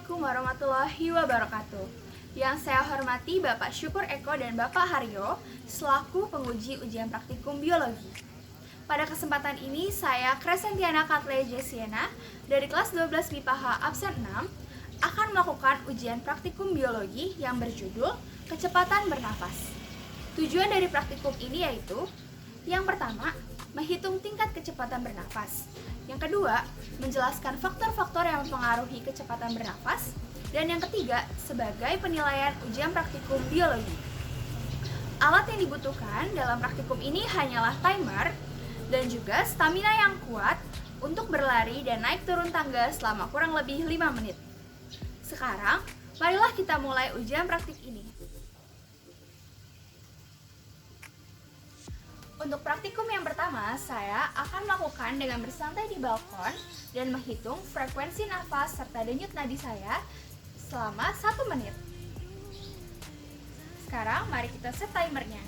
Assalamualaikum warahmatullahi wabarakatuh. Yang saya hormati Bapak Syukur Eko dan Bapak Haryo selaku penguji ujian praktikum biologi. Pada kesempatan ini saya Crescentiana Katle Jesiana dari kelas 12 MIPA H absen 6 akan melakukan ujian praktikum biologi yang berjudul kecepatan bernafas. Tujuan dari praktikum ini yaitu yang pertama, menghitung tingkat kecepatan bernafas. Yang kedua, menjelaskan faktor-faktor yang mempengaruhi kecepatan bernafas. Dan yang ketiga, sebagai penilaian ujian praktikum biologi. Alat yang dibutuhkan dalam praktikum ini hanyalah timer dan juga stamina yang kuat untuk berlari dan naik turun tangga selama kurang lebih 5 menit. Sekarang, marilah kita mulai ujian praktik ini. Untuk praktikum yang pertama, saya akan melakukan dengan bersantai di balkon dan menghitung frekuensi nafas serta denyut nadi saya selama 1 menit. Sekarang, mari kita set timernya.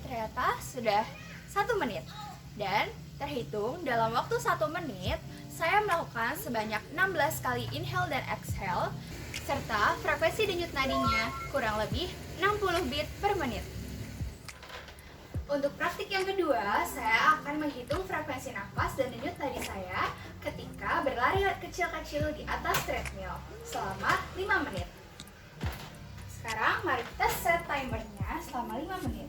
Ternyata sudah 1 menit. Dan terhitung dalam waktu 1 menit, saya melakukan sebanyak 16 kali inhale dan exhale, serta frekuensi denyut nadinya kurang lebih 60 beat per menit. Untuk praktik yang kedua, saya akan menghitung frekuensi nafas dan denyut nadi saya ketika berlari kecil-kecil di atas treadmill selama 5 menit. Sekarang mari kita set timernya selama 5 menit.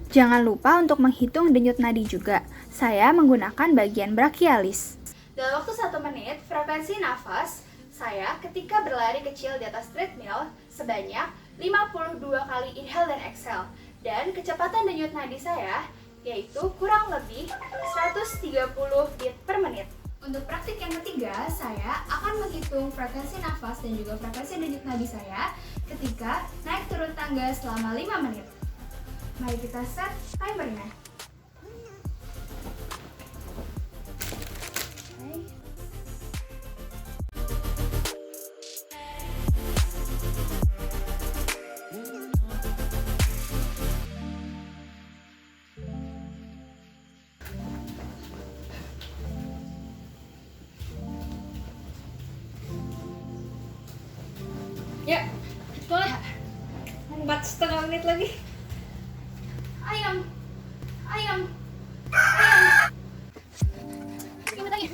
Jangan lupa untuk menghitung denyut nadi juga. Saya menggunakan bagian brachialis. Dalam waktu 1 menit, frekuensi nafas saya ketika berlari kecil di atas treadmill sebanyak 52 kali inhale dan exhale. Dan kecepatan denyut nadi saya yaitu kurang lebih 130 beat per menit. Untuk praktik yang ketiga, saya akan menghitung frekuensi nafas dan juga frekuensi denyut nadi saya ketika naik turun tangga selama 5 menit. Mari kita set timernya. Ya, cepat. 4,5 menit lagi. Ayam, ayam, ayam. Gimana tanya?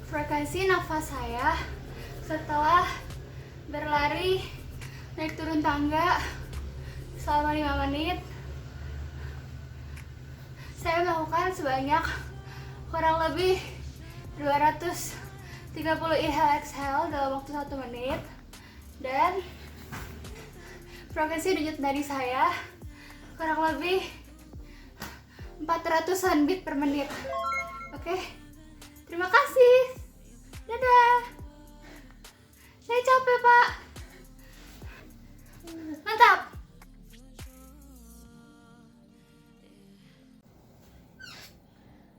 Frekuensi nafas saya setelah berlari naik turun tangga selama 5 menit. Saya melakukan sebanyak kurang lebih 230 inhale exhale dalam waktu 1 menit. Dan frekuensi denyut nadi saya kurang lebih 400-an beat per menit. Oke, terima kasih. Dadah. Saya capek, Pak. Mantap.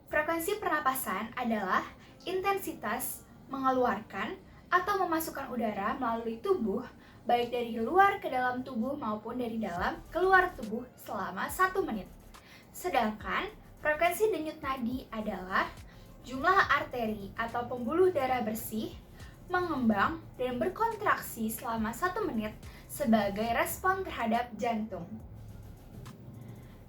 Frekuensi pernapasan adalah intensitas mengeluarkan atau memasukkan udara melalui tubuh, baik dari luar ke dalam tubuh maupun dari dalam keluar tubuh selama 1 menit. Sedangkan frekuensi denyut nadi adalah jumlah arteri atau pembuluh darah bersih mengembang dan berkontraksi selama 1 menit sebagai respon terhadap jantung.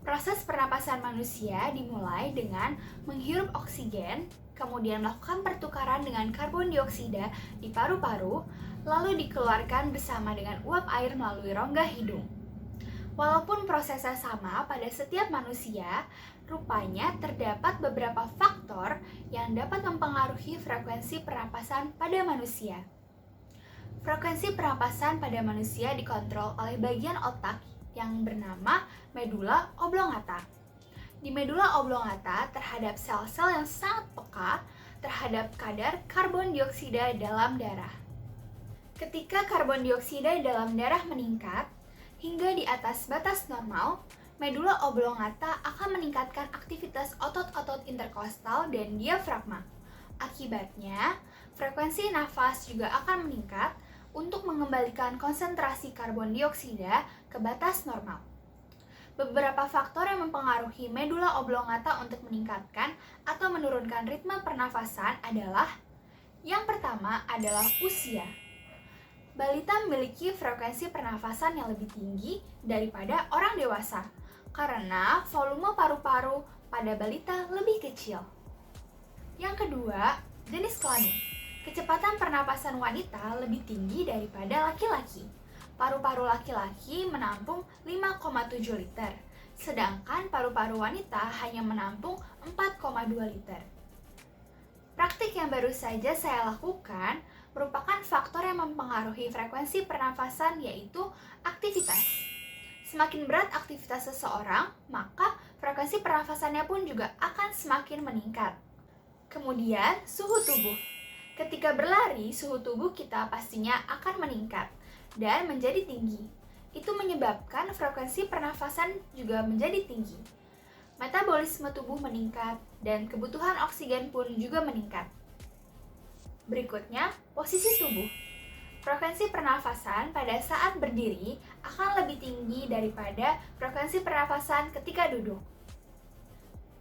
Proses pernapasan manusia dimulai dengan menghirup oksigen, kemudian melakukan pertukaran dengan karbon dioksida di paru-paru, lalu dikeluarkan bersama dengan uap air melalui rongga hidung. Walaupun prosesnya sama pada setiap manusia, rupanya terdapat beberapa faktor yang dapat mempengaruhi frekuensi pernapasan pada manusia. Frekuensi pernapasan pada manusia dikontrol oleh bagian otak yang bernama medula oblongata. Di medula oblongata terhadap sel-sel yang sangat peka terhadap kadar karbon dioksida dalam darah. Ketika karbon dioksida dalam darah meningkat hingga di atas batas normal, medula oblongata akan meningkatkan aktivitas otot-otot interkostal dan diafragma. Akibatnya, frekuensi nafas juga akan meningkat untuk mengembalikan konsentrasi karbon dioksida ke batas normal. Beberapa faktor yang mempengaruhi medula oblongata untuk meningkatkan atau menurunkan ritme pernafasan adalah: yang pertama adalah usia. Balita memiliki frekuensi pernafasan yang lebih tinggi daripada orang dewasa karena volume paru-paru pada balita lebih kecil. Yang kedua, jenis kelamin. Kecepatan pernapasan wanita lebih tinggi daripada laki-laki. Paru-paru laki-laki menampung 5,7 liter, sedangkan paru-paru wanita hanya menampung 4,2 liter. Praktik yang baru saja saya lakukan merupakan faktor yang mempengaruhi frekuensi pernafasan, yaitu aktivitas. Semakin berat aktivitas seseorang, maka frekuensi pernafasannya pun juga akan semakin meningkat. Kemudian, suhu tubuh. Ketika berlari, suhu tubuh kita pastinya akan meningkat dan menjadi tinggi. Itu menyebabkan frekuensi pernafasan juga menjadi tinggi. Metabolisme tubuh meningkat dan kebutuhan oksigen pun juga meningkat. Berikutnya, posisi tubuh. Frekuensi pernafasan pada saat berdiri akan lebih tinggi daripada frekuensi pernafasan ketika duduk.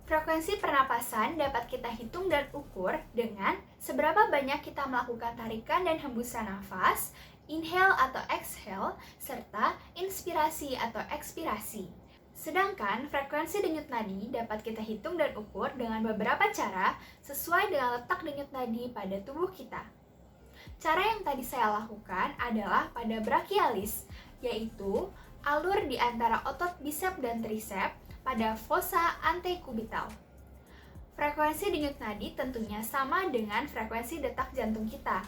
Frekuensi pernapasan dapat kita hitung dan ukur dengan seberapa banyak kita melakukan tarikan dan hembusan nafas, inhale atau exhale, serta inspirasi atau ekspirasi. Sedangkan frekuensi denyut nadi dapat kita hitung dan ukur dengan beberapa cara sesuai dengan letak denyut nadi pada tubuh kita. Cara yang tadi saya lakukan adalah pada brachialis, yaitu alur di antara otot bisep dan trisep pada fossa antekubital. Frekuensi denyut nadi tentunya sama dengan frekuensi detak jantung kita.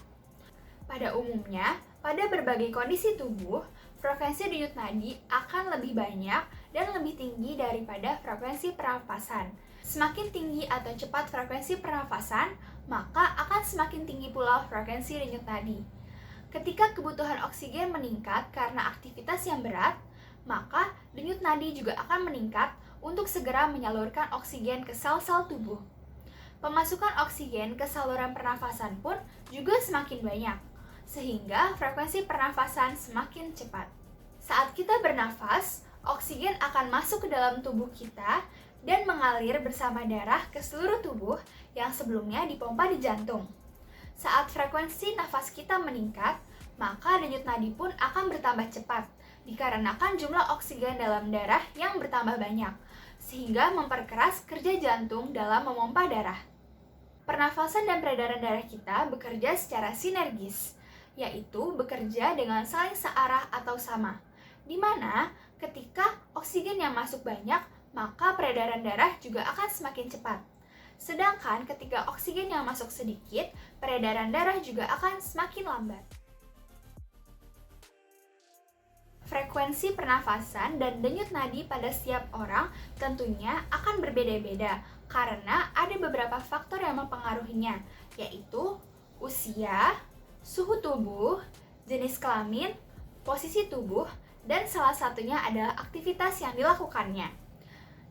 Pada umumnya, pada berbagai kondisi tubuh, frekuensi denyut nadi akan lebih banyak dan lebih tinggi daripada frekuensi pernapasan. Semakin tinggi atau cepat frekuensi pernapasan, maka akan semakin tinggi pula frekuensi denyut nadi. Ketika kebutuhan oksigen meningkat karena aktivitas yang berat, maka denyut nadi juga akan meningkat untuk segera menyalurkan oksigen ke sel-sel tubuh. Pemasukan oksigen ke saluran pernafasan pun juga semakin banyak, sehingga frekuensi pernafasan semakin cepat. Saat kita bernafas, oksigen akan masuk ke dalam tubuh kita dan mengalir bersama darah ke seluruh tubuh yang sebelumnya dipompa di jantung. Saat frekuensi nafas kita meningkat, maka denyut nadi pun akan bertambah cepat dikarenakan jumlah oksigen dalam darah yang bertambah banyak, sehingga memperkeras kerja jantung dalam memompa darah. Pernafasan dan peredaran darah kita bekerja secara sinergis, yaitu bekerja dengan saling searah atau sama, di mana ketika oksigen yang masuk banyak, maka peredaran darah juga akan semakin cepat. Sedangkan ketika oksigen yang masuk sedikit, peredaran darah juga akan semakin lambat. Frekuensi pernafasan dan denyut nadi pada setiap orang tentunya akan berbeda-beda karena ada beberapa faktor yang mempengaruhinya, yaitu usia, suhu tubuh, jenis kelamin, posisi tubuh, dan salah satunya adalah aktivitas yang dilakukannya.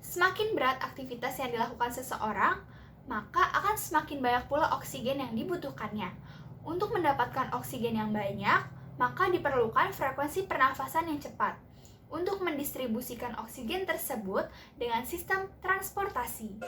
Semakin berat aktivitas yang dilakukan seseorang, maka akan semakin banyak pula oksigen yang dibutuhkannya. Untuk mendapatkan oksigen yang banyak, maka diperlukan frekuensi pernafasan yang cepat untuk mendistribusikan oksigen tersebut dengan sistem transportasi.